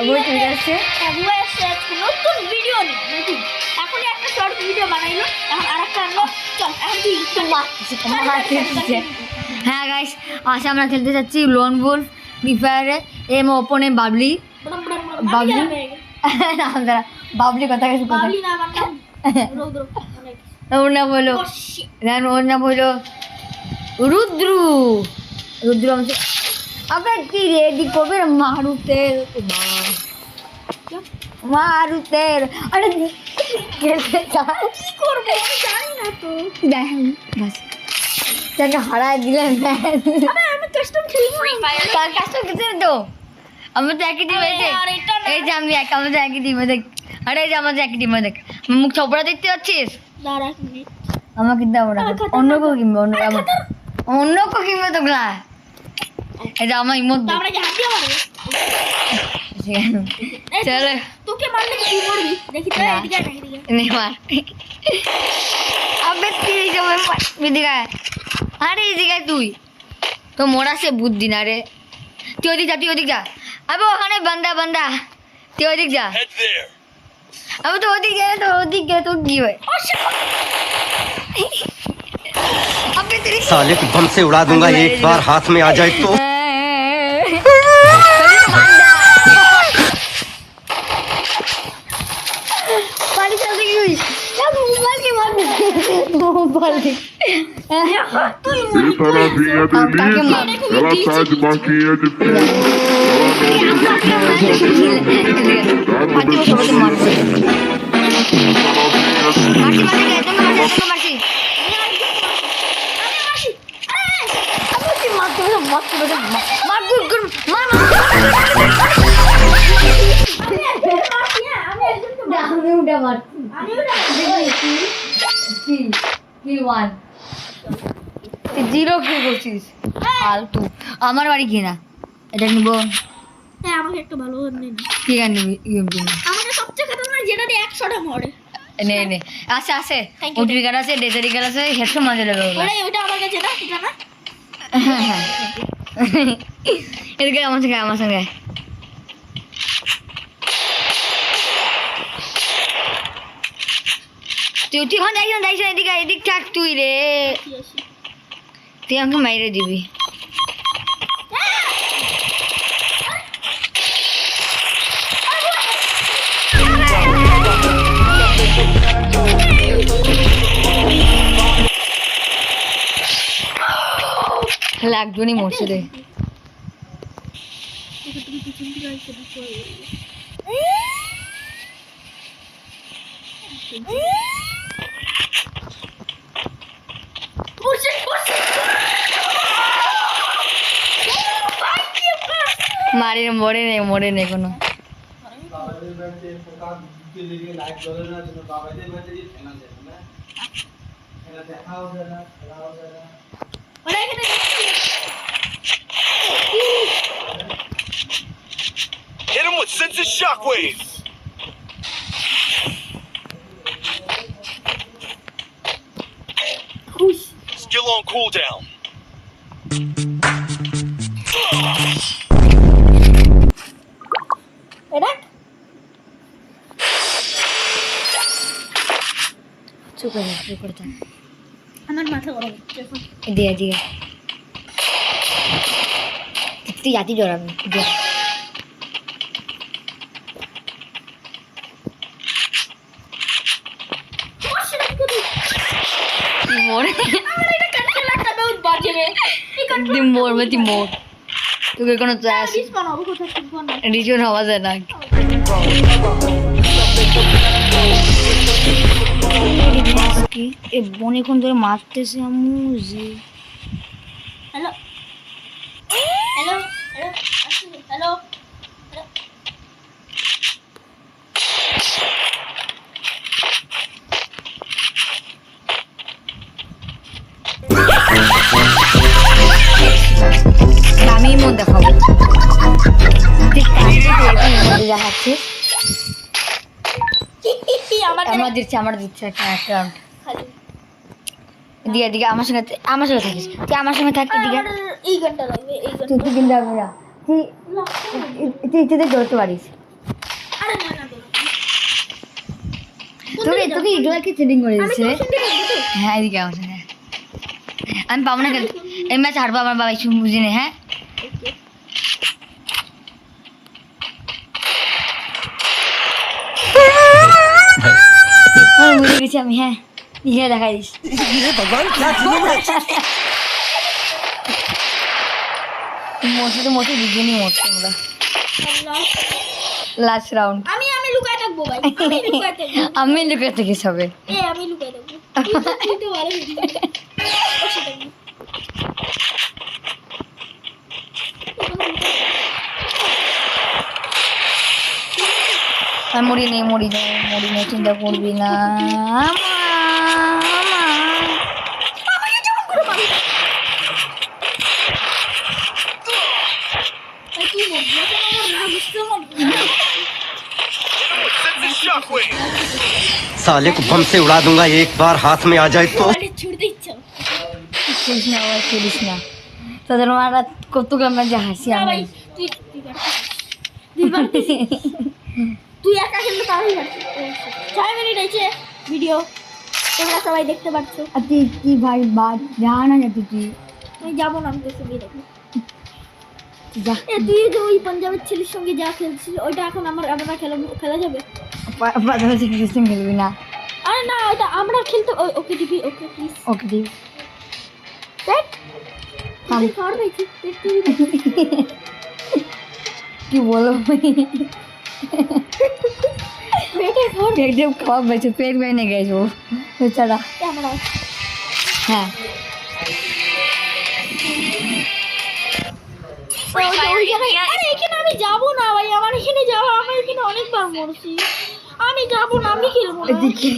বুয়া চলে আসছে। বুয়া আসছে আজকে নতুন ভিডিও নিয়ে। নতুন এখন একটা শর্ট ভিডিও বানাইলো, এখন আরেকটা আনলো। চল এখন তুই হ্যাঁ গাইস, আজকে আমরা খেলতে যাচ্ছি লোন wolf ফ্রি ফায়ারে। এম ওপেন এ বাবলি বাবলি নাম দ্বারা বাবলি কথা গেছে কথা বাবলি না, আমার নাম রৌদ্র। ওর নাম হলো ওর নাম হলো রুদ্রু। রুদ্রু আমাকে আপনার কি রেডি করবেন মারুতের মারুতের আরে খেলতে চাই কি করবো আমি জানি না তো। দেখেন বাস তাকে হারায় দিলেন। আমি কাস্টম খেলবো কার কাছে গেছে তো আমরা তো একই টিমে এই যে আমি আমাদের একই টিমে দেখ। আরে এই যে আমাদের একই টিমে দেখ মুখ ছপড়া দেখতে পাচ্ছিস? দাঁড়া এক মিনিট। আমাকে দাও ওরা অন্য কেউ কিনবে অন্য কেউ কিনবে তো গ্লা। এই যে আমার ইমোট তো আমরা কি হাত দিয়ে মারবো? চলো তোকে মারলে কি তুই মরবি? দেখি তো এদিকে আয়, এদিকে আয়। নে মার আবে তুই যাবে এদিকে আয়। আরে এদিকে আয় তুই তো মোরা সে বুদ্ধি না রে। তুই ওদিক যা তুই ওদিক যা। আবে ওখানে বান্দা বান্দা তুই ওদিক যা। আমি তো ওদিক গেলে তো ওদিক গেলে তোর কি হয়? साले को बम से उड़ा दूंगा एक बार हाथ में आ जाए तो। पानी चल रही हुई यार मोबाइल के मार मोबाइल के सारा भीगा दिल्ली गला ताज बाकी है जो জিরো কিল করছিস ফালতু। আমার বাড়ি কিনা এটা নিব। হ্যাঁ আমাকে একটু ভালো নিন। কি গান নিবি? আমাকে সবচেয়ে খারাপ যেটা দিয়ে 100টা মরে। নে নে আছে আছে ওটিভি কার্ড আছে ডেজারি কার্ড আছে হেডফোন মাঝে লাগবে ওরে ওটা আমার কাছে না, ঠিক না? হ্যাঁ হ্যাঁ এদিকে আমার সঙ্গে তুই তুই এখন যাইস না এদিকে এদিক থাক তুই রে। তুই আমাকে মাইরে দিবি। একজনই মরছে রে। মারি মরে নেই কোনো। Hit him with sensitive shockwaves. Skill on cooldown. এটা চুপ করে থাক। আমার মাথা গরম। দিয়ে তুই জাতি জড়াবি মরবে তুই মোর তোকে কোনো রিজন হওয়া যায় না। অনেকক্ষণ ধরে মারতেছে আমুজি। হ্যালো হ্যালো হ্যালো হ্যালো আমি মন দেখাবো দেখাচ্ছিস। আমার দিচ্ছে একটা রাউন্ড দিয়ে দিকে আমার সঙ্গে থাকিস তুই আমার সঙ্গে থাকতে দিকে এই ঘন্টা লাগবে এই ঘন্টা তুই কিন্তু যাবি না তুই ইচ্ছেতে ধরতে পারিস। আরে না না তোরা। তোকে তোকে এগুলাকে ট্রেডিং করে আমি দিচ্ছে তোর সঙ্গে থাকবো তো? হ্যাঁ এদিকে আমার হ্যাঁ আমি পাবো না খেলতে এই ম্যাচ হারবো আমার বাবা কিছু বুঝি না হ্যাঁ বুঝে গেছি আমি হ্যাঁ ইয়ে দেখাই দিস মরছি তো মরছি দুজনই মরছি আমরা আল্লাহ। লাস্ট রাউন্ড আমি লুকায় থাকবো ভাই, আমি লুকায় থাকবো। আমি লুকে থেকে সবে আমি লুকায় থাকবো। তুই তো ভালো ভিডিও। বসে থাকবি। আর মরি নেই চিন্তা করবি না ভাই, কি বলবি? এখন আমার রাগ উঠছে আমার। Senses shockwave. साले को बम से उड़ा दूंगा एक बार हाथ में आ जाए तो মানে ছুটতে ইচ্ছা হচ্ছে। খেলিস না বাবা খেলিস না তাদের মারা কত আমরা যে হাসি না ভাই, আমি তুই পারতিস। তুই একা খেললে তাহলেই পারতিস। 6 মিনিট আছে ভিডিও, তোমরা সবাই দেখতে পাচ্ছ। আর তুই কি ভাই বাদ যা না যাতে তুই আমি যাবো না, আমি তোর সঙ্গে দেখবো। যা তুই যে ওই পাঞ্জাবের ছেলের সঙ্গে যা খেলছিস ওইটা এখন আমরা খেলা যাবে? পাশাপাশি ক্রিস্টিন খেলবি না আরে না, ওইটা আমরা খেলতে ওকে দিবি, ওকে প্লিজ। ওকে দিই দেখ থাম। তুই খাওয়ার পাইছি কি বলো বেটে খাওয়ার একদম খাওয়া বেছে পেট বেনে গেছে ও বেচারা আমরা হ্যাঁ আরে এখানে আমি যাবো না ভাই, আমার এখানে যাওয়া, আমার এখানে অনেকবার মরছি। আমি যাবো না, আমি খেলবো না। এদিকে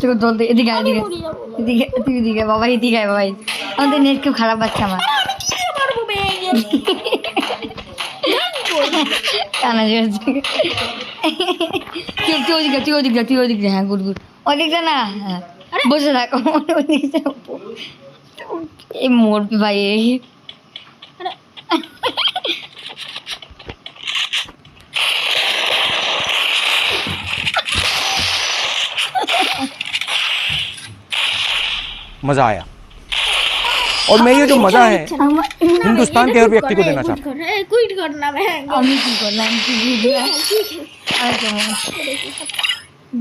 তোকে দল দে এদিকে আয়, আমি এদিকে মরে যাবো। এদিকে তুই এদিকে বাবা এদিকে আয় বাবা আমাদের নেট খুব খারাপ পাচ্ছে আমার আমি কি করে পারবো ভেঙে? কানা জোরছে তুই ওদিক যা হ্যাঁ গুড ওদিক যা না হ্যাঁ বসে থাক ওদিক যা এই মরবি ভাই এই আরে मजा आया और मैं ये जो मजा है हिंदुस्तान के हर व्यक्ति को देना चाहता हूँ। কুইট কর না ভাই। আমি কি করলাম কি ভিডিও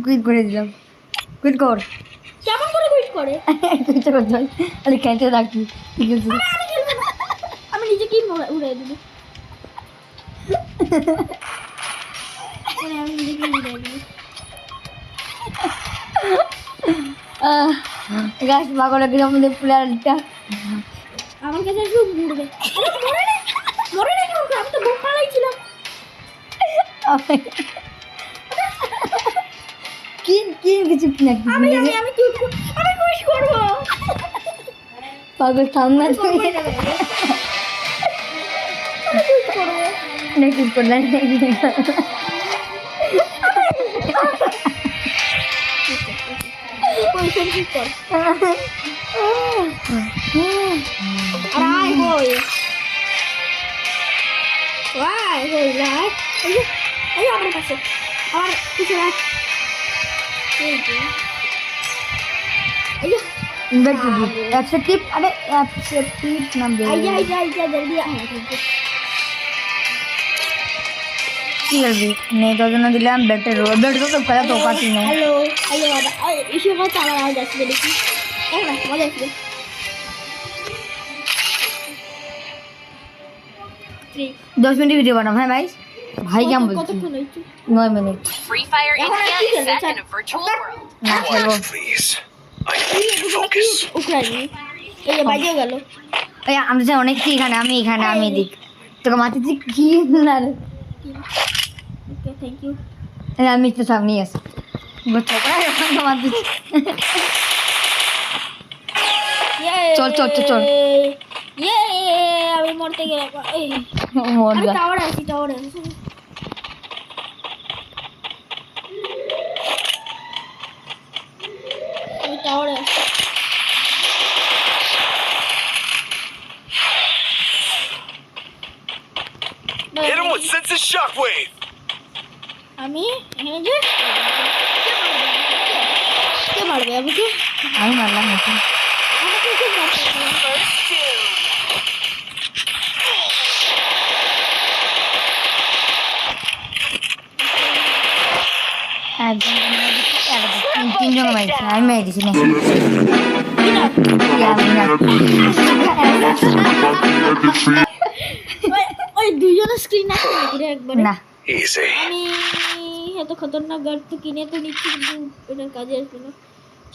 কুইট করে দিলাম কুইট কর কেমন করে কুইট করে? কুইট করে দিলাম আরে খেতে থাকি ঠিক আছে আমি খেলবো না। আমি নিজেকেই উড়াই দেবো। আমি নিজেকেই উড়াই দেবো। গাছ পাগলা কি আমাদের প্লেয়ারটা আমার কাছে শুধু ঘুরবে। আরে মরে না কেন? আমি তো বোম পালাইছিলাম। কি কি কিছু না আমি কুইট করবো। পাগল সামনে কুইট করবো। না কুইট করলাম পয়সা ঠিক কর। আর আয় হই। ওয়াই হই লাই। এই আমার পাশে। আর কিছু রাখ। এই যে। এই ইনভাইট করবি অ্যাকসেপ্টিভ আরে অ্যাকসেপ্টিভ নাম দে আই জলদি আয়। কি করবি নেই তোর জন্য দিলাম ব্যাটের রোড ব্যাট তো খেলা তো কাটি নেই হ্যালো দাদা। এসে কথা আমার আওয়াজ আসবে দেখি। দেখ না মজা আসবে। 10 মিনিট ভিডিও বানাম হ্যাঁ ভাই ভাই কেমন বলছি কতক্ষণ হয়েছে? 9 মিনিট Free Fire এখন আর India কি is খেলবে? set in a virtual world. না খেলবো Please. I তুই need to ওখানে কি focus. উকরাইনি? এই যে বাজে গেল। ওই আমরা যে অনেক এখানে আমি এদিক তোকে মাথাতে কি না রে ওকে থ্যাংক ইউ। আমি তো সামনে আছি বুঝছো মাথাতে চল। ইয়ে আমি মরতে গেলাম। এই মর আমি যা টাওয়ারে আছি। আমি টাওয়ারে আছি। Hit him with senses shockwave. আমি এখানে যে কে মারবে আমাকে? আমি মারলাম নাকি? আমাকে কে মারবে? একজন তিনজন মারিছে, আমি মেরে দিছি না। ওই দুজনের স্ক্রিন আছে নাকি একবারে? না Easy. আমি এত খতরনাক গার্ড তো কিনে তো নিচ্ছি কিন্তু এটার কাজে আসবে না।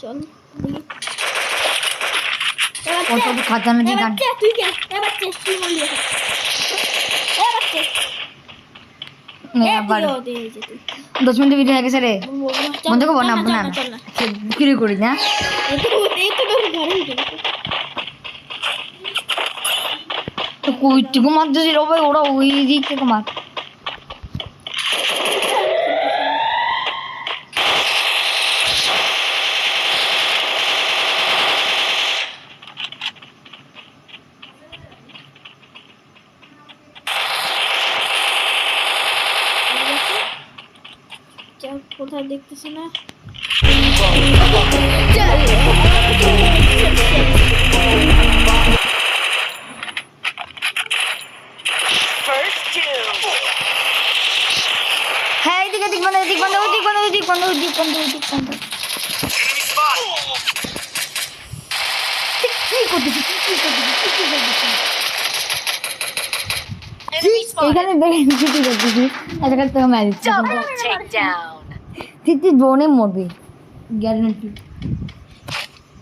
চল দেখি। কত খাতানো যে গান তুই কে? বাচ্চা তুই বললি এখন। বাচ্চা আবার তুই হয়েছে তুই 10 মিনিট ভিডিও হয়ে গেছে রে। বন্ধ করবো না না কিরে করি না তো কই থেকে মারতেছিল ভাই, ওরা ওই দিক থেকে মার। কোথায় দেখতেছি না। হ্যাঁ এদিকে দিক বন্ধ, এদিক বন্ধ, ওদিক বন্ধ, ওদিক বন্ধ, ওদিক বন্ধ, ওদিক বন্ধ। কি করতেছিস? এখানে দেখে কি করতেছিস? আজকাল তোকে মারি দিচ্ছি। তুই ড্রোনে মরবি গ্যারান্টি।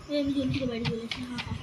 আমি বাড়ি চলে এসেছি।